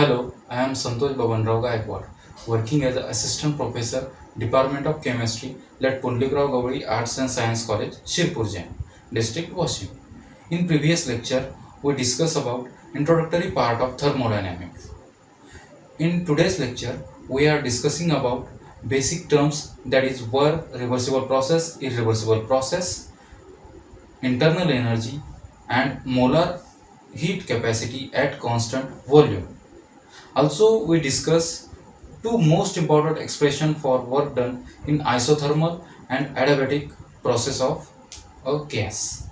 Hello, I am Santosh Babanrao Gaikwad, working as an assistant professor, Department of Chemistry, at Pundlikrao Gavadi Arts and Science College, Shirpur Jain, District Washing. In previous lecture, we discussed about introductory part of thermodynamics. In today's lecture, we are discussing about basic terms, that is work, reversible process, irreversible process, internal energy, and molar heat capacity at constant volume. Also, we discuss two most important expression for work done in isothermal and adiabatic process of a gas.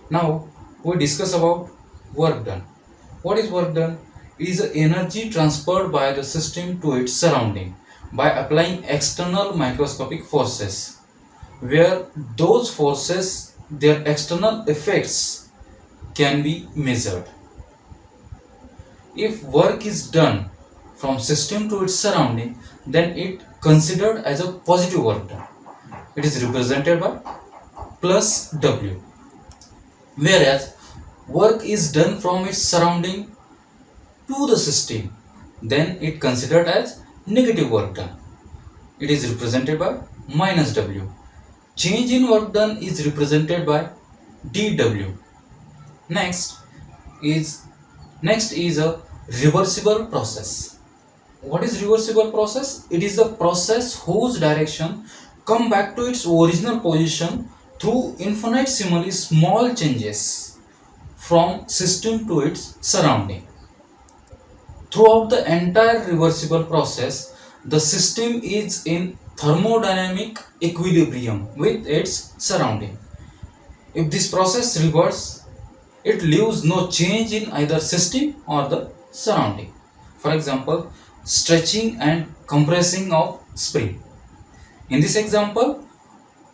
Now, we discuss about work done. What is work done? It is the energy transferred by the system to its surrounding by applying external microscopic forces, where those forces, their external effects can be measured. If work is done from system to its surrounding, then it considered as a positive work done. It is represented by plus W. Whereas work is done from its surrounding to the system, then it considered as negative work done. It is represented by minus W. Change in work done is represented by dW. Next is a reversible process. What is reversible process? It is the process whose direction come back to its original position through infinitesimally small changes from system to its surrounding. Throughout the entire reversible process, the system is in thermodynamic equilibrium with its surrounding. If this process reverses, it leaves no change in either system or the surrounding. For example, stretching and compressing of spring. In this example,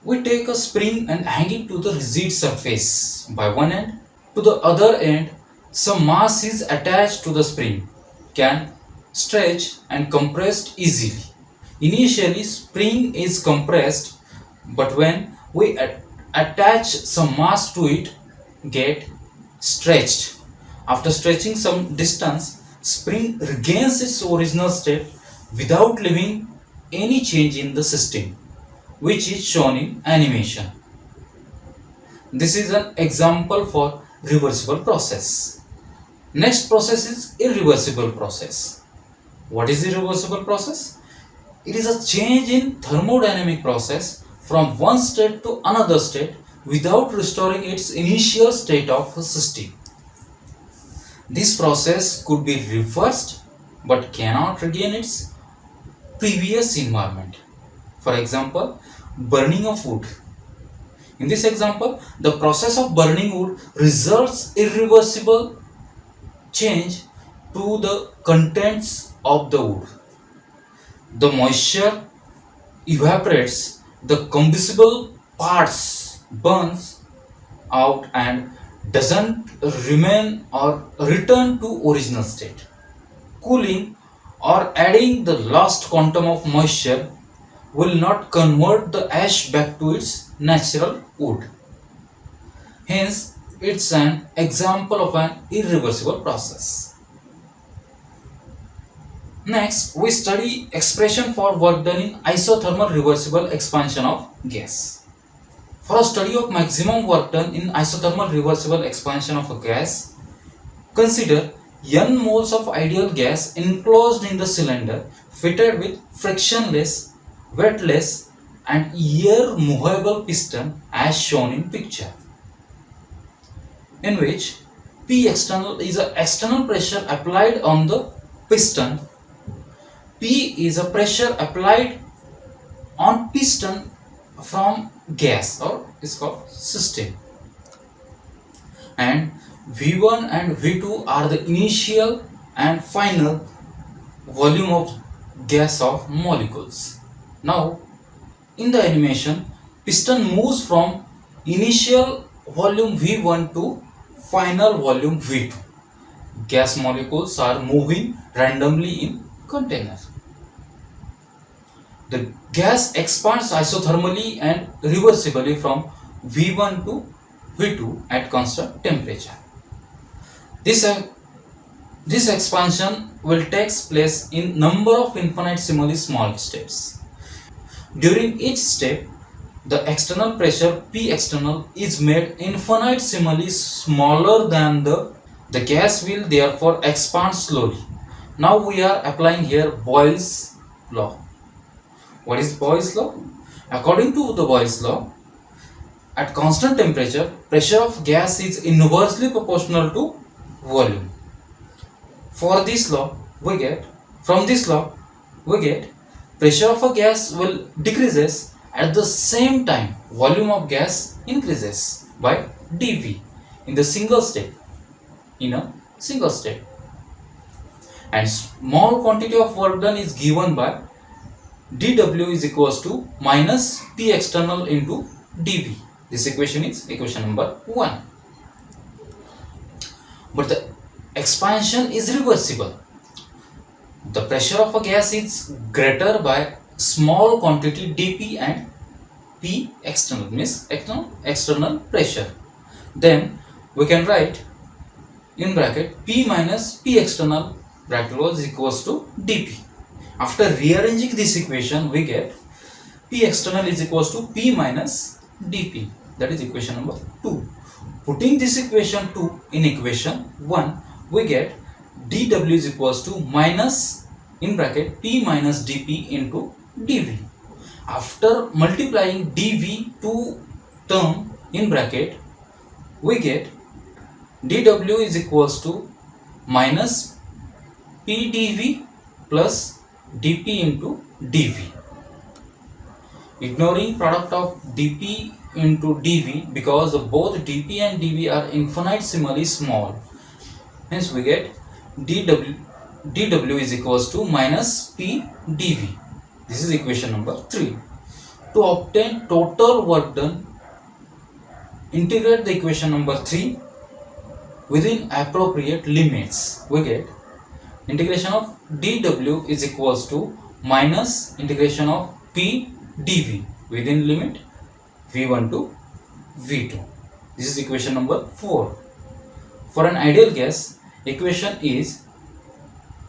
we take a spring and hang it to the rigid surface by one end. To the other end, some mass is attached to the spring, can stretch and compressed easily. Initially, spring is compressed, but when we attach some mass to it, get stretched. After stretching some distance, spring regains its original state without leaving any change in the system, which is shown in animation. This is an example for reversible process. Next process is irreversible process. What is irreversible process? It is a change in thermodynamic process from one state to another state without restoring its initial state of a system. This process could be reversed but cannot regain its previous environment. For example, burning of wood. In this example, the process of burning wood results irreversible change to the contents of the wood. The moisture evaporates, the combustible parts burns out and doesn't remain or return to original state. Cooling or adding the lost quantum of moisture will not convert the ash back to its natural wood. Hence, it's an example of an irreversible process. Next, we study expression for work done in isothermal reversible expansion of gas. For a study of maximum work done in isothermal reversible expansion of a gas, consider n moles of ideal gas enclosed in the cylinder fitted with frictionless, wetless and air movable piston as shown in picture, in which P external is an external pressure applied on the piston. P is a pressure applied on piston from gas, or is called system, and V1 and V2 are the initial and final volume of gas of molecules. Now, in the animation, piston moves from initial volume V1 to final volume V2. Gas molecules are moving randomly in container. The gas expands isothermally and reversibly from V1 to V2 at constant temperature. This This expansion will take place in number of infinitesimally small steps. During each step, the external pressure P external is made infinitesimally smaller than the gas will therefore expand slowly. Now we are applying here Boyle's law. What is Boyle's law? According to the Boyle's law, at constant temperature, pressure of gas is inversely proportional to volume. For this law, we get pressure of a gas will decreases at the same time volume of gas increases by dV in a single step. And small quantity of work done is given by dW is equals to minus P external into dV. This equation is equation number 1. But the expansion is reversible. The pressure of a gas is greater by small quantity dP and P external means external pressure. Then we can write in bracket P minus P external bracket was equals to dP. After rearranging this equation, we get P external is equals to P minus dP. That is equation number 2. Putting this equation 2 in equation 1, we get dW is equals to minus in bracket P minus dP into dV. After multiplying dV to term in bracket, we get dW is equals to minus P dV plus dP into dV. Ignoring product of dP into dV because both dP and dV are infinitesimally small. Hence we get dW is equals to minus P dV. This is equation number 3. To obtain total work done, integrate the equation number 3 within appropriate limits. We get integration of dW is equals to minus integration of P dV within limit V1 to V2. This is equation number 4. For an ideal gas, equation is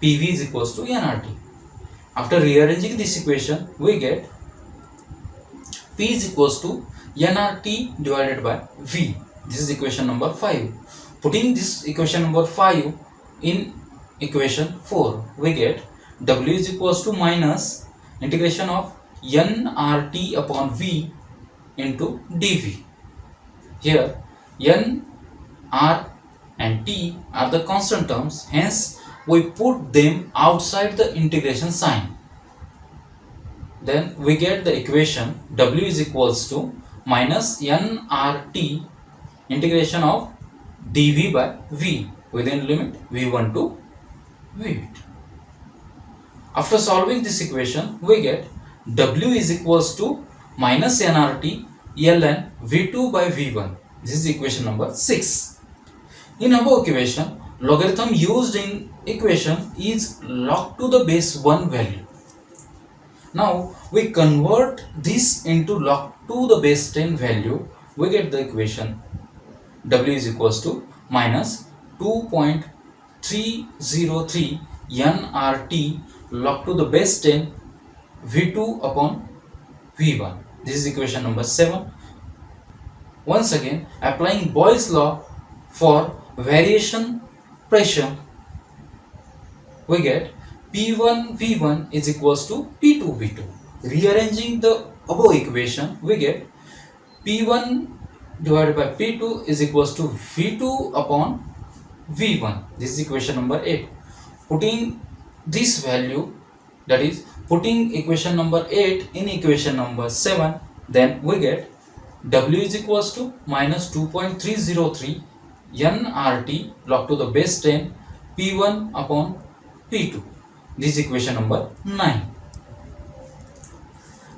PV is equals to nRT. After rearranging this equation, we get P is equals to nRT divided by V. This is equation number 5. Putting this equation number 5 in equation 4, we get W is equals to minus integration of nRT upon V into dV. Here N, R and T are the constant terms, hence we put them outside the integration sign. Then we get the equation W is equals to minus nRT integration of dV by V within limit V1 to V8. After solving this equation, we get W is equals to minus nRT ln V2 by V1. This is equation number 6. In above equation, logarithm used in equation is log to the base 1 value. Now we convert this into log to the base 10 value. We get the equation W is equals to minus 2.303 nRT log to the base 10 V2 upon V1. This is equation number 7. Once again, applying Boyle's law for variation pressure, we get P1 V1 is equals to P2 V2. Rearranging the above equation, we get P1 divided by P2 is equals to V2 upon V1. This is equation number 8. Putting this value, that is putting equation number 8 in equation number 7, then we get W is equals to minus 2.303 nRT log to the base 10 P1 upon P2. This is equation number 9.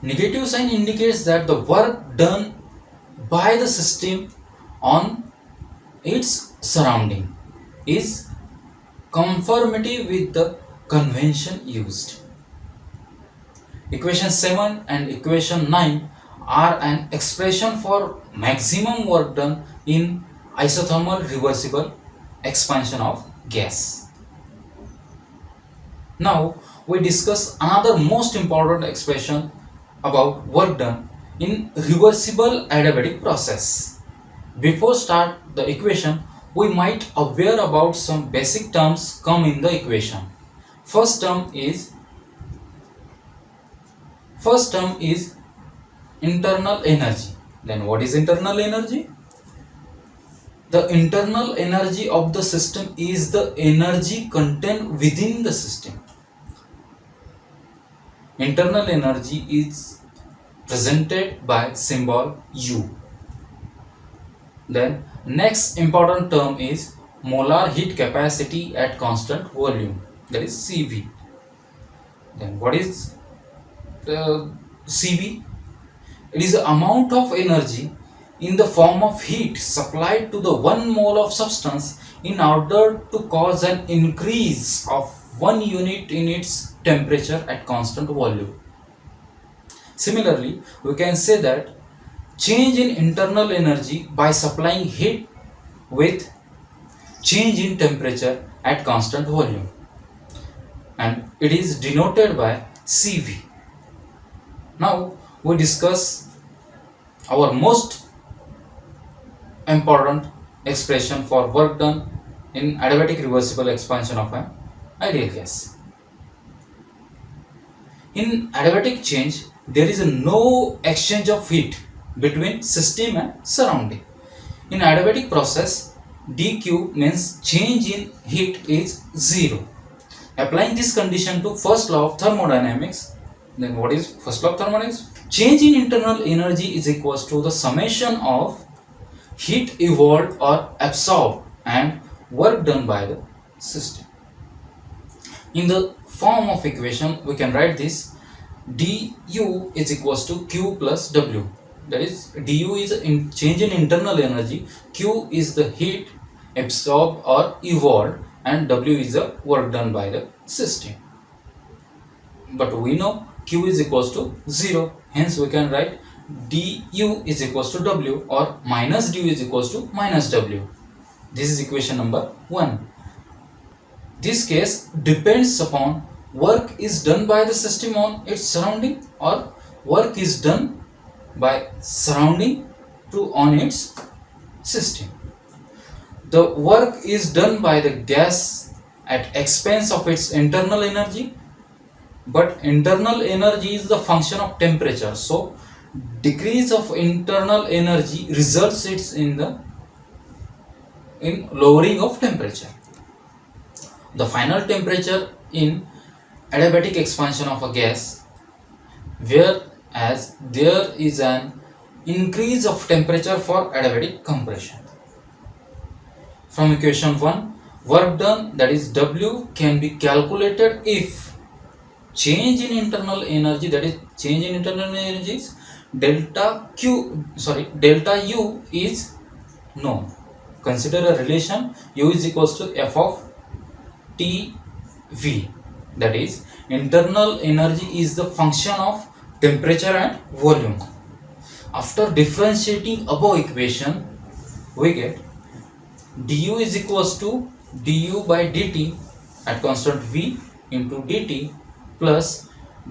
Negative sign indicates that the work done by the system on its surrounding is conformity with the convention used. Equation 7 and equation 9 are an expression for maximum work done in isothermal reversible expansion of gas. Now we discuss another most important expression about work done in reversible adiabatic process. Before start the equation, we might aware about some basic terms come in the equation. First term is internal energy. Then what is internal energy? The internal energy of the system is the energy contained within the system. Internal energy is presented by symbol U. Then next important term is molar heat capacity at constant volume, that is CV. Then what is CV? It is the amount of energy in the form of heat supplied to the 1 mole of substance in order to cause an increase of 1 unit in its temperature at constant volume. Similarly, we can say that change in internal energy by supplying heat with change in temperature at constant volume, and it is denoted by CV. Now we discuss our most important expression for work done in adiabatic reversible expansion of an ideal gas. In adiabatic change, there is no exchange of heat between system and surrounding. In adiabatic process, dq means change in heat is 0. Applying this condition to first law of thermodynamics, then what is first law of thermodynamics? Change in internal energy is equals to the summation of heat evolved or absorbed and work done by the system. In the form of equation, we can write this: du is equals to q plus w. That is, du is in change in internal energy, q is the heat absorbed or evolved, and w is the work done by the system. But we know q is equals to 0, hence we can write du is equals to w, or minus du is equals to minus w. This is equation number 1. This case depends upon work is done by the system on its surrounding, or work is done by surrounding to on its system. The work is done by the gas at expense of its internal energy, but internal energy is the function of temperature, so decrease of internal energy results in lowering of temperature. The final temperature in adiabatic expansion of a gas, whereas there is an increase of temperature for adiabatic compression. From equation 1, work done, that is W, can be calculated if change in internal energy, that is change in internal energy is delta U is known. Consider a relation U is equals to F of TV, that is internal energy is the function of temperature and volume. After differentiating above equation, we get du is equals to du by dt at constant V into dt plus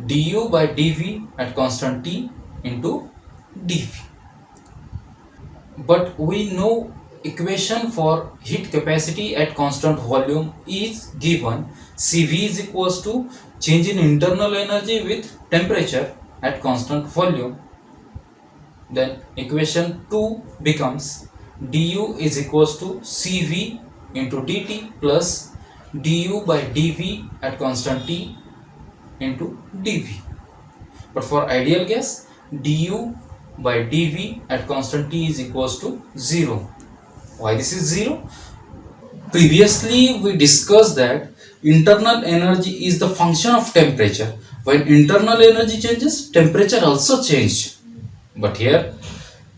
du by dV at constant T into dV. But we know equation for heat capacity at constant volume is given: Cv is equals to change in internal energy with temperature at constant volume. Then equation 2 becomes du is equals to Cv into dt plus du by dV at constant T into dV. But for ideal gas, du by dV at constant T is equals to 0. Why this is 0? Previously we discussed that internal energy is the function of temperature. When internal energy changes, temperature also changes. But here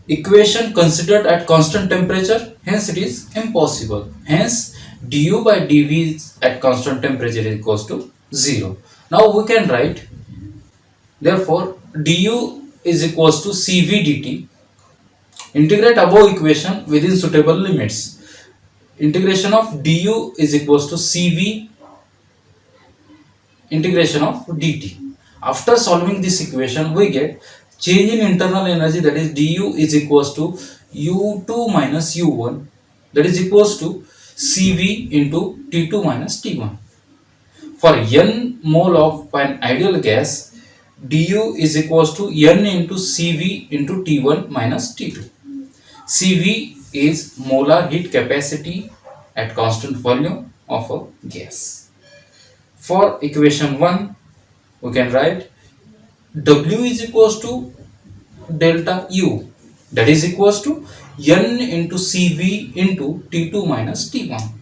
equation considered at constant temperature, hence it is impossible. Hence du by dV at constant temperature is equals to 0. Now we can write, therefore du is equals to Cv dt. Integrate above equation within suitable limits. Integration of du is equals to Cv integration of dt. After solving this equation, we get change in internal energy, that is du is equals to u2 minus u1, that is equals to cv into t2 minus t1. For n mole of an ideal gas, du is equals to n into cv into t1 minus t2. cv is molar heat capacity at constant volume of a gas. For equation 1, we can write W is equals to delta U, that is equals to N into CV into T2 minus T1.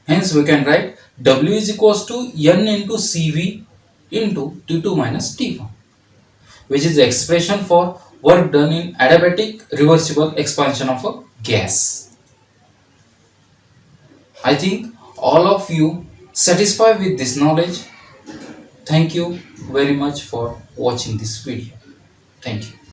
Hence we can write W is equals to N into CV into T2 minus T1, which is the expression for work done in adiabatic reversible expansion of a gas. I think all of you satisfied with this knowledge. Thank you very much for watching this video. Thank you.